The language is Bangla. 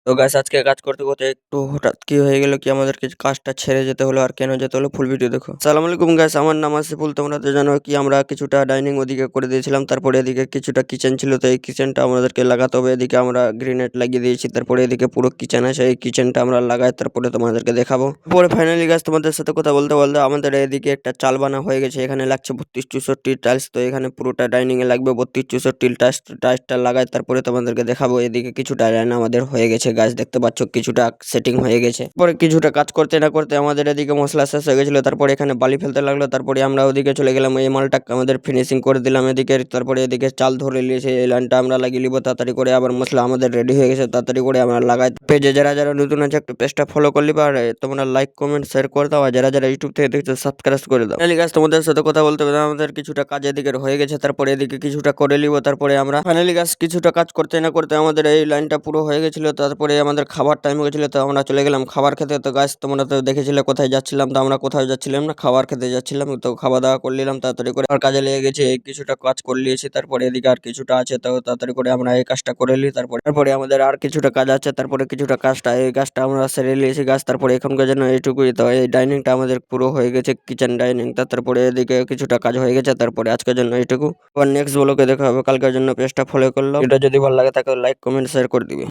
তো গাইস আজকে কাজ করতে করতে একটু হঠাৎ কি হয়ে গেল কি আমাদেরকে কাজটা ছেড়ে যেতে হলো আর কেন যেতে হলো ফুল ভিডিও দেখো। আসসালামু আলাইকুম গাইস, আমার নাম আসিফুল। তোমরা তো জানো কি আমরা কিছুটা ডাইনিং ওদিকে করে দিয়েছিলাম, তারপরে এদিকে কিছুটা কিচেন ছিল, তো এই কিচেনটা আমাদেরকে লাগাতে হবে। এদিকে আমরা গ্রেনেড লাগিয়ে দিয়েছি, তারপরে এদিকে পুরো কিচেন আছে, এই কিচেনটা আমরা লাগাই তারপরে তোমাদেরকে দেখাবো। পরে ফাইনালি গাইস তোমাদের সাথে কথা বলতে বলতে আমাদের এদিকে একটা চাল বানা হয়ে গেছে। এখানে লাগছে 32-64 টাইলস, তো এখানে পুরোটা ডাইনিং এ লাগবে 32-64 টাইলস। টাইলসটা লাগাই তারপরে তোমাদেরকে দেখাবো। এদিকে কিছুটা লাইন আমাদের হয়ে গেছে গাছ, দেখতে পাচ্ছ কিছুটা সেটিং হয়ে গেছে। পরে কিছুটা কাজ করতে না করতে আমাদের এদিকে মশলা শেষ হয়ে গেছিল, তারপরে এখানে বালি ফেলতে লাগলো, তারপরে আমরা ওদিকে চলে গেলাম, এই মালটা আমাদের ফিনিশিং করে দিলাম এদিকে। তারপরে এদিকে চাল ধরে নিয়েছে, এই লাইনটা আমরা লাগিয়ে নিব তাড়াতাড়ি করে। আবার মশলা আমাদের রেডি হয়ে গেছে, তাড়াতাড়ি করে আমরা লাগাই। পেজে যারা যারা নতুন আছে একটু পেজটা ফলো করে নিবা, আর তোমরা লাইক কমেন্ট শেয়ার করে দাও, আর যারা যারা ইউটিউব থেকে দেখছো সাবস্ক্রাইব করে দাও। ফাইনালি গাইস তোমাদের সাথে কথা বলতে বলতে আমাদের কিছুটা কাজ এদিকে হয়ে গেছে, তারপরে এদিকে কিছুটা করে নিব। তারপরে আমরা ফাইনালি গাইস কিছুটা কাজ করতে না করতে আমাদের এই লাইনটা পুরো হয়ে গেছিল, তারপরে আমাদের খাবার টাইম হয়ে গেছিল, তো আমরা চলে গেলাম খাবার খেতে। তো গাইস তোমরা তো দেখেছিলে কোথায় যাচ্ছিলাম, তো আমরা কোথাও যাচ্ছিলাম না, খাবার খেতে যাচ্ছিলাম। তো খাওয়া দাওয়া করে নিলাম তাড়াতাড়ি করে, আর কাজে লেগে গেছে। এই কিছুটা কাজ করে নিয়েছি, তারপরে এদিকে আর কিছুটা আছে, তো তাড়াতাড়ি করে আমরা এই কাজটা করে নিই। তারপরে আমাদের আর কিছুটা কাজ আছে, তারপরে কিছুটা কাজটা এই কাজটা আমরা সেরে নিয়েছি গাছ। তারপরে এখনকার জন্য এইটুকুই। তো এই ডাইনিংটা আমাদের পুরো হয়ে গেছে, কিচেন ডাইনিংটা। তারপরে এদিকে কিছুটা কাজ হয়ে গেছে, তারপরে আজকের জন্য এইটুকু। আবার নেক্সট ব্লগে দেখা হবে। কালকের জন্য পেজটা ফলো করলাম। এটা যদি ভালো লাগে তাকে লাইক কমেন্ট শেয়ার করে দিবে।